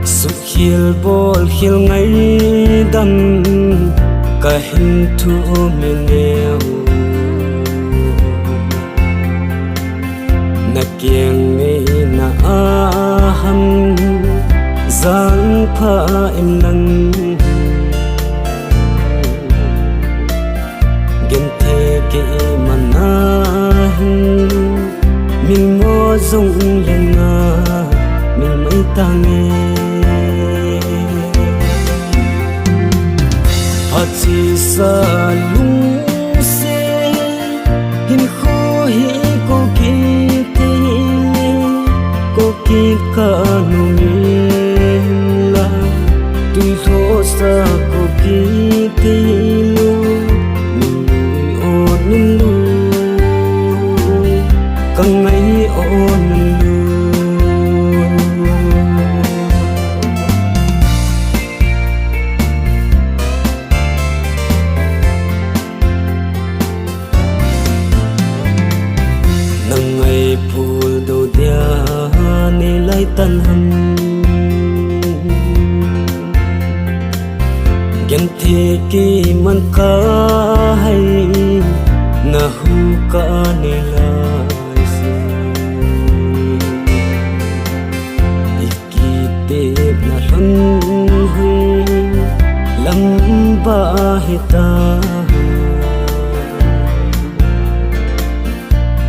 su hiel bol hiel ngay đâm cả hình thu miền nghèo na kiêng ngây na ham giang pha em nâng gen thế kỹ mà na mình ngó rong lên ngà mình mấy ta nghe hạt chỉ sa lung se hin khó hi cô ki ka nu mi la tui tho sa cô ki lu mi on lu kang ngai on lu nang ngai phul do dia ni lai tan hầm gen the ki man ka hay na hu ka ni lai se ikite na hun hui lam ba hita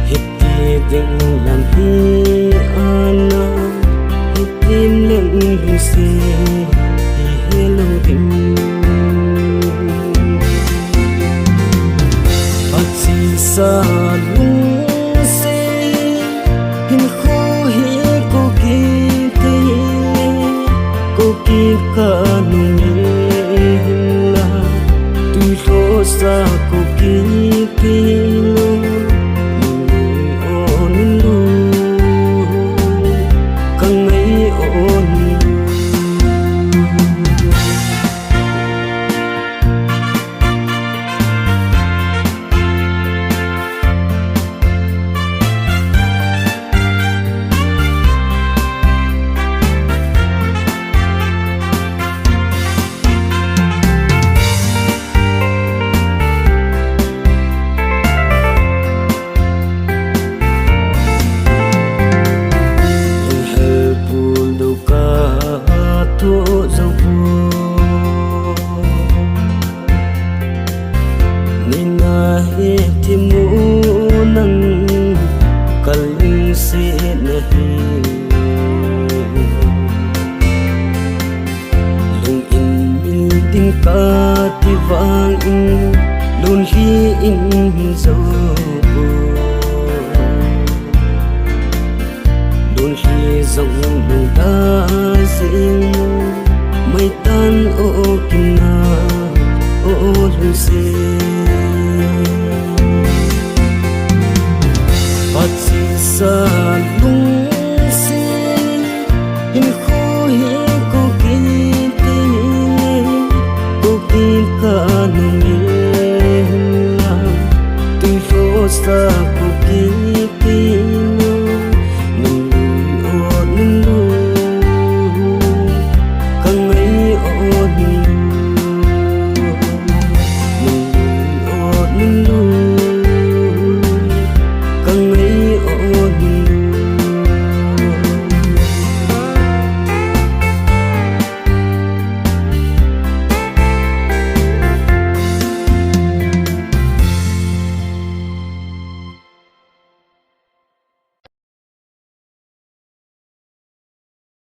hitti ding lam hi ana hitim leng lu se hi hello dim atsi sa lung se hin kho hi ko ki ka nu la tu lo sa ko ki lo thì mu nang kalin se nahi lung in building ka ti wang in lun hi in zo bu lun hi zong lung ta sing mai tan o kina o lu se atsi sa lung se hin kho hi ko ki ka nu mi la tu lo sa ko ki